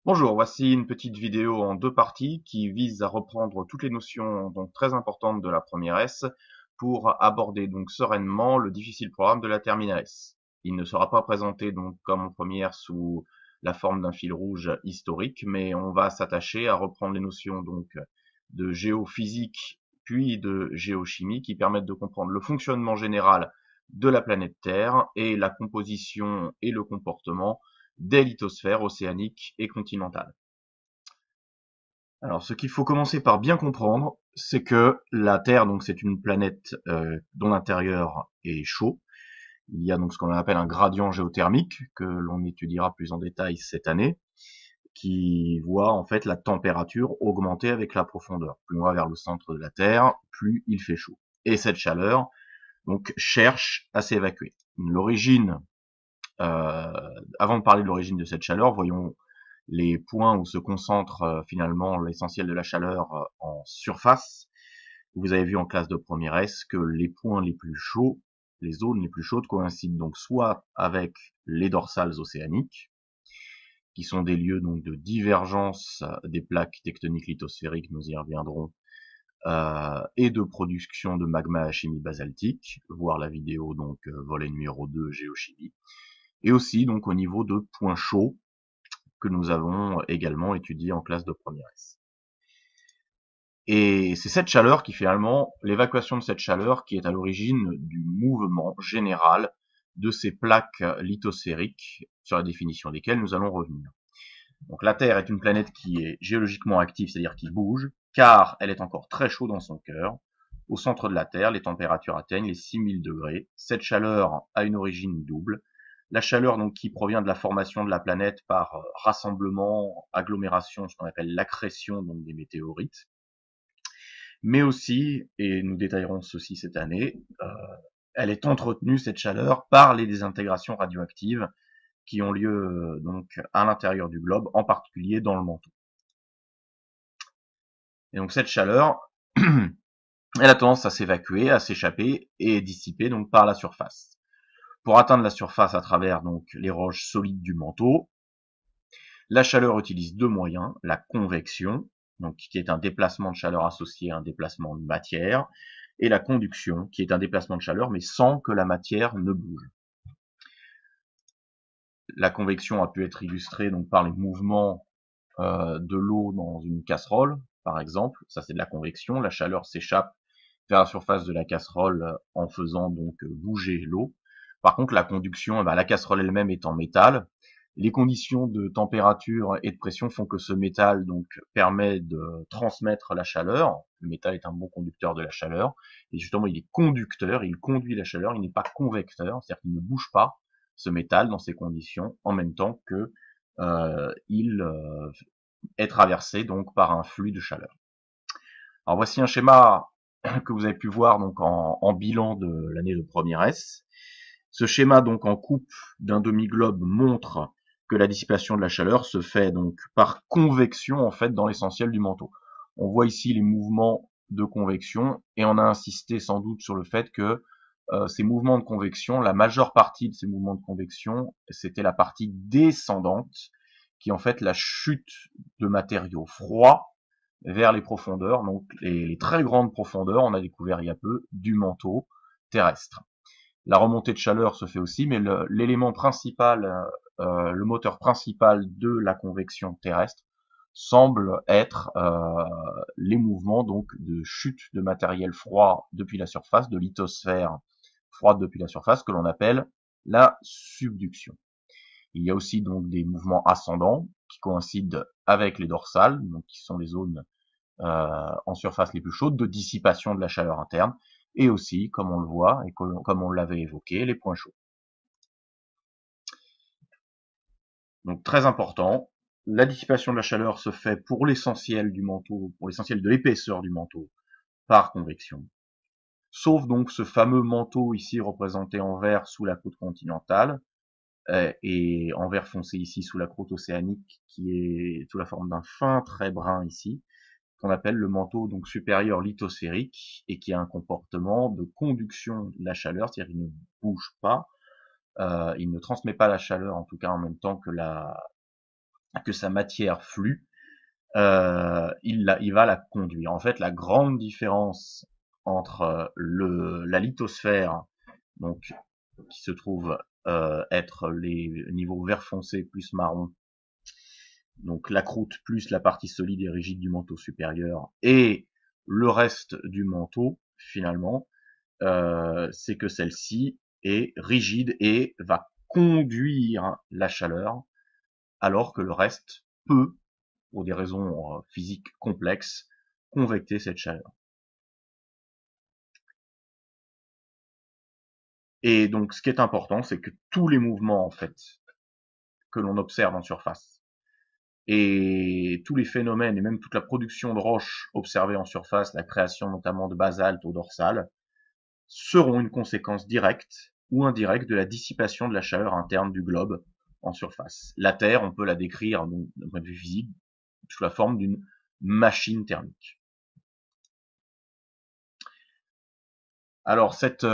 Bonjour, voici une petite vidéo en deux parties qui vise à reprendre toutes les notions donc très importantes de la première S pour aborder donc sereinement le difficile programme de la terminale S. Il ne sera pas présenté donc comme en première sous la forme d'un fil rouge historique, mais on va s'attacher à reprendre les notions donc de géophysique puis de géochimie qui permettent de comprendre le fonctionnement général de la planète Terre et la composition et le comportement des lithosphères océaniques et continentales. Alors, ce qu'il faut commencer par bien comprendre, c'est que la Terre, donc, c'est une planète dont l'intérieur est chaud. Il y a donc ce qu'on appelle un gradient géothermique que l'on étudiera plus en détail cette année, qui voit en fait la température augmenter avec la profondeur. Plus on va vers le centre de la Terre, plus il fait chaud. Et cette chaleur, donc, cherche à s'évacuer. L'origine, avant de parler de l'origine de cette chaleur, voyons les points où se concentre finalement l'essentiel de la chaleur en surface. Vous avez vu en classe de première S que les points les plus chauds, les zones les plus chaudes coïncident donc soit avec les dorsales océaniques, qui sont des lieux donc de divergence des plaques tectoniques lithosphériques, nous y reviendrons, et de production de magma à chimie basaltique, voir la vidéo donc volet numéro 2 géochimie, et aussi donc au niveau de points chauds que nous avons également étudié en classe de première S. Et c'est cette chaleur qui finalement, l'évacuation de cette chaleur qui est à l'origine du mouvement général de ces plaques lithosphériques, sur la définition desquelles nous allons revenir. Donc la Terre est une planète qui est géologiquement active, c'est-à-dire qui bouge, car elle est encore très chaude dans son cœur. Au centre de la Terre, les températures atteignent les 6000 degrés. Cette chaleur a une origine double. La chaleur donc qui provient de la formation de la planète par rassemblement, agglomération, ce qu'on appelle l'accrétion donc des météorites, mais aussi, et nous détaillerons ceci cette année, elle est entretenue, cette chaleur, par les désintégrations radioactives qui ont lieu donc à l'intérieur du globe, en particulier dans le manteau. Et donc cette chaleur, elle a tendance à s'évacuer, à s'échapper et est dissipée donc par la surface. Pour atteindre la surface à travers donc les roches solides du manteau, la chaleur utilise deux moyens, la convection, donc qui est un déplacement de chaleur associé à un déplacement de matière, et la conduction, qui est un déplacement de chaleur, mais sans que la matière ne bouge. La convection a pu être illustrée donc par les mouvements de l'eau dans une casserole, par exemple. Ça, c'est de la convection. La chaleur s'échappe vers la surface de la casserole en faisant donc bouger l'eau. Par contre, la conduction, la casserole elle-même est en métal. Les conditions de température et de pression font que ce métal donc permet de transmettre la chaleur. Le métal est un bon conducteur de la chaleur. Et justement, il est conducteur, il conduit la chaleur, il n'est pas convecteur, c'est-à-dire qu'il ne bouge pas ce métal dans ces conditions en même temps que il est traversé donc par un flux de chaleur. Alors voici un schéma que vous avez pu voir donc en bilan de l'année de première S. Ce schéma donc en coupe d'un demi-globe montre que la dissipation de la chaleur se fait donc par convection en fait dans l'essentiel du manteau. On voit ici les mouvements de convection et on a insisté sans doute sur le fait que ces mouvements de convection, la majeure partie de ces mouvements de convection, c'était la partie descendante qui est en fait la chute de matériaux froids vers les profondeurs, donc les très grandes profondeurs, on a découvert il y a peu, du manteau terrestre. La remontée de chaleur se fait aussi, mais l'élément principal, le moteur principal de la convection terrestre semble être les mouvements donc de chute de matériel froid depuis la surface, de lithosphère froide depuis la surface, que l'on appelle la subduction. Il y a aussi donc des mouvements ascendants qui coïncident avec les dorsales, donc qui sont les zones en surface les plus chaudes, de dissipation de la chaleur interne, et aussi, comme on le voit, et comme on l'avait évoqué, les points chauds. Donc très important, la dissipation de la chaleur se fait pour l'essentiel du manteau, pour l'essentiel de l'épaisseur du manteau, par convection. Sauf donc ce fameux manteau ici représenté en vert sous la croûte continentale, et en vert foncé ici sous la croûte océanique, qui est sous la forme d'un fin trait brun ici, qu'on appelle le manteau donc supérieur lithosphérique, et qui a un comportement de conduction de la chaleur, c'est-à-dire qu'il ne bouge pas, il ne transmet pas la chaleur en tout cas en même temps que que sa matière flue, il va la conduire. En fait, la grande différence entre la lithosphère, donc qui se trouve être les niveaux vert foncé plus marron, donc la croûte plus la partie solide et rigide du manteau supérieur, et le reste du manteau, finalement, c'est que celle-ci est rigide et va conduire la chaleur, alors que le reste peut, pour des raisons physiques complexes, convecter cette chaleur. Et donc, ce qui est important, c'est que tous les mouvements, en fait, que l'on observe en surface, et tous les phénomènes, et même toute la production de roches observée en surface, la création notamment de basalte au dorsal, seront une conséquence directe ou indirecte de la dissipation de la chaleur interne du globe en surface. La Terre, on peut la décrire d'un point de vue physique sous la forme d'une machine thermique. Alors cette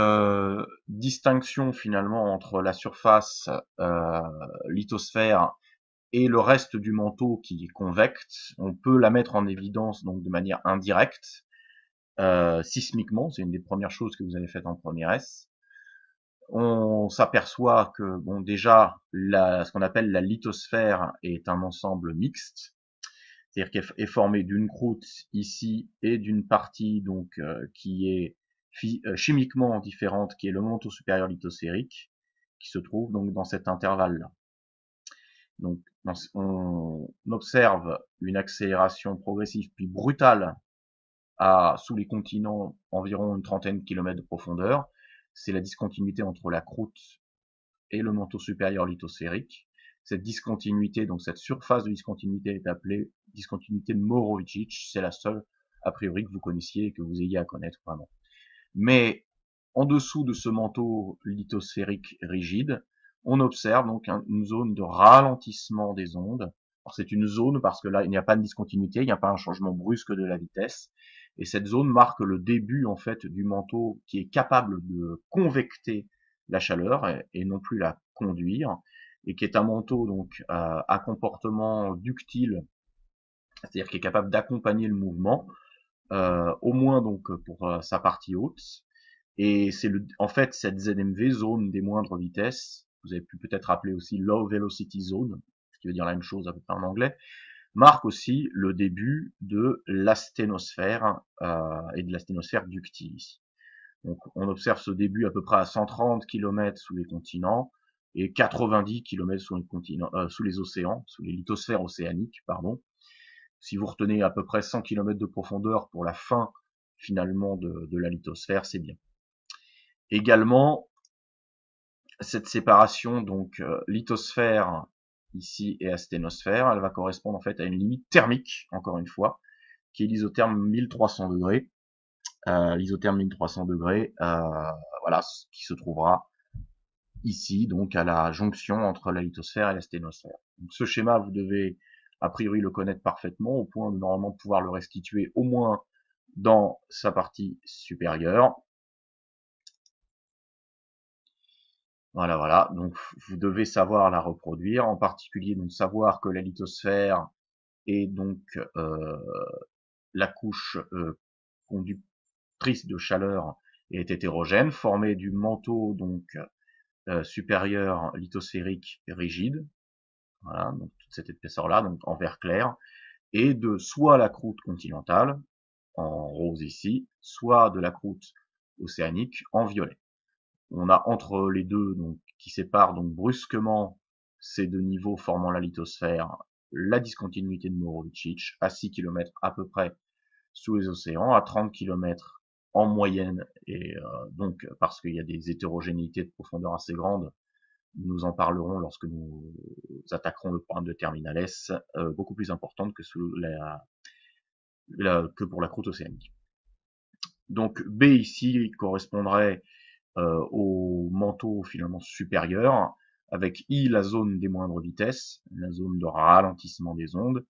distinction finalement entre la surface lithosphère et le reste du manteau qui est convecte, on peut la mettre en évidence donc de manière indirecte, sismiquement, c'est une des premières choses que vous avez faites en première S. On s'aperçoit que bon déjà ce qu'on appelle la lithosphère est un ensemble mixte, c'est-à-dire qu'elle est formée d'une croûte ici et d'une partie donc qui est chimiquement différente, qui est le manteau supérieur lithosphérique, qui se trouve donc dans cet intervalle-là. Donc on observe une accélération progressive puis brutale sous les continents environ une trentaine de kilomètres de profondeur. C'est la discontinuité entre la croûte et le manteau supérieur lithosphérique. Cette discontinuité, donc cette surface de discontinuité est appelée discontinuité de Morovičić. C'est la seule, a priori, que vous connaissiez et que vous ayez à connaître vraiment. Mais en dessous de ce manteau lithosphérique rigide, on observe donc une zone de ralentissement des ondes. Alors c'est une zone parce que là, il n'y a pas de discontinuité, il n'y a pas un changement brusque de la vitesse. Et cette zone marque le début en fait du manteau qui est capable de convecter la chaleur et non plus la conduire, et qui est un manteau donc à comportement ductile, c'est-à-dire qui est capable d'accompagner le mouvement, au moins donc pour sa partie haute. Et c'est en fait cette ZMV, zone des moindres vitesses, vous avez pu peut-être appeler aussi Low Velocity Zone, ce qui veut dire la même chose à peu près en anglais, marque aussi le début de l'asténosphère et de l'asténosphère ductile. Donc on observe ce début à peu près à 130 km sous les continents et 90 km sous les continents, sous les océans, sous les lithosphères océaniques, pardon. Si vous retenez à peu près 100 km de profondeur pour la fin finalement de la lithosphère, c'est bien. Également, cette séparation donc lithosphère ici et asténosphère, elle va correspondre en fait à une limite thermique, encore une fois, qui est l'isotherme 1300 degrés. L'isotherme 1300 degrés, voilà, qui se trouvera ici, donc à la jonction entre la lithosphère et l'asténosphère. Donc ce schéma, vous devez a priori le connaître parfaitement, au point de normalement pouvoir le restituer au moins dans sa partie supérieure. Voilà, voilà. Donc, vous devez savoir la reproduire, en particulier donc savoir que la lithosphère est donc la couche conductrice de chaleur est hétérogène, formée du manteau donc supérieur lithosphérique rigide, voilà, donc toute cette épaisseur-là, donc en vert clair, et de soit la croûte continentale en rose ici, soit de la croûte océanique en violet. On a entre les deux, donc, qui séparent donc brusquement ces deux niveaux formant la lithosphère, la discontinuité de Morovičić à 6 km à peu près sous les océans, à 30 km en moyenne, et donc parce qu'il y a des hétérogénéités de profondeur assez grandes, nous en parlerons lorsque nous attaquerons le programme de Terminal S, beaucoup plus importante que, que pour la croûte océanique. Donc B ici correspondrait au manteau finalement supérieur, avec I la zone des moindres vitesses, la zone de ralentissement des ondes,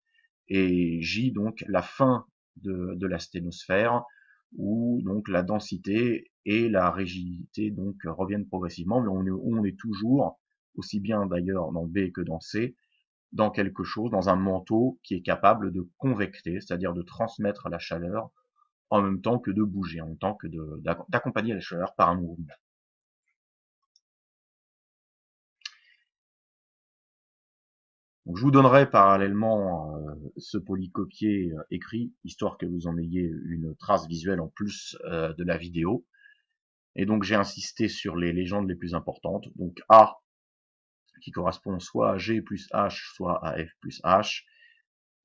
et J donc la fin de la sténosphère, où donc la densité et la rigidité donc reviennent progressivement, mais on est toujours, aussi bien d'ailleurs dans B que dans C, dans quelque chose, dans un manteau qui est capable de convecter, c'est-à-dire de transmettre la chaleur en même temps que de bouger, en même temps que d'accompagner la chaleur par un mouvement. Donc, je vous donnerai parallèlement ce polycopier écrit, histoire que vous en ayez une trace visuelle en plus de la vidéo. Et donc j'ai insisté sur les légendes les plus importantes. Donc A, qui correspond soit à G plus H, soit à F plus H,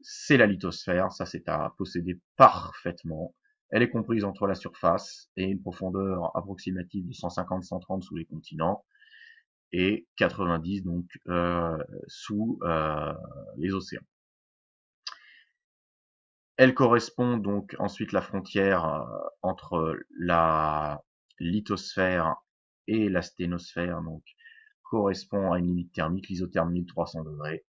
c'est la lithosphère, ça c'est à posséder parfaitement. Elle est comprise entre la surface et une profondeur approximative de 150-130 sous les continents et 90 donc sous les océans. Elle correspond donc ensuite la frontière entre la lithosphère et la sténosphère, donc correspond à une limite thermique, l'isothermie de 300 degrés.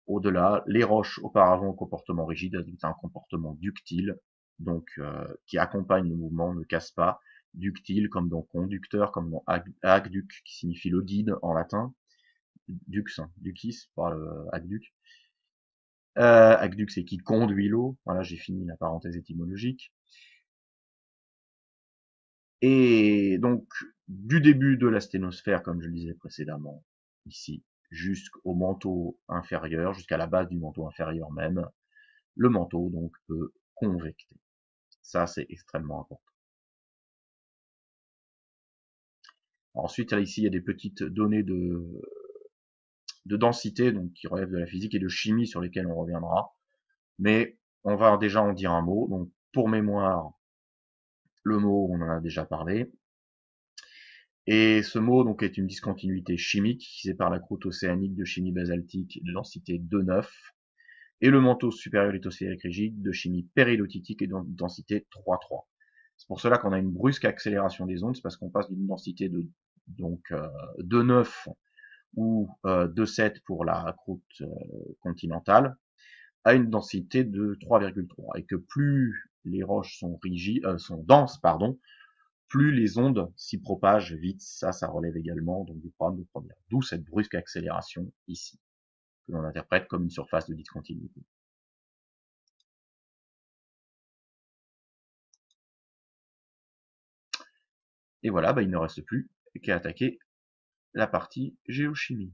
Au-delà, les roches auparavant au comportement rigide adoptent un comportement ductile, donc qui accompagne le mouvement, ne casse pas. Ductile comme dans conducteur, comme dans aqueduc, qui signifie le guide en latin. Dux, ducis, par aqueduc. Aqueduc, c'est qui conduit l'eau. Voilà, j'ai fini la parenthèse étymologique. Et donc, du début de la sténosphère, comme je le disais précédemment, ici, jusqu'au manteau inférieur, jusqu'à la base du manteau inférieur même, le manteau donc peut convecter. Ça, c'est extrêmement important. Ensuite, là, ici, il y a des petites données de densité, donc qui relèvent de la physique et de chimie sur lesquelles on reviendra. Mais on va déjà en dire un mot. Donc, pour mémoire, le mot, on en a déjà parlé. Et ce mot donc est une discontinuité chimique qui sépare la croûte océanique de chimie basaltique de densité 2,9 et le manteau supérieur lithosphérique rigide de chimie péridotitique et de densité 3,3. C'est pour cela qu'on a une brusque accélération des ondes, c'est parce qu'on passe d'une densité de donc 2,9 ou 2,7 pour la croûte continentale à une densité de 3,3 et que plus les roches sont rigides, sont denses, pardon, plus les ondes s'y propagent vite. Ça relève également donc du programme de première. D'où cette brusque accélération ici, que l'on interprète comme une surface de discontinuité. Et voilà, il ne reste plus qu'à attaquer la partie géochimie.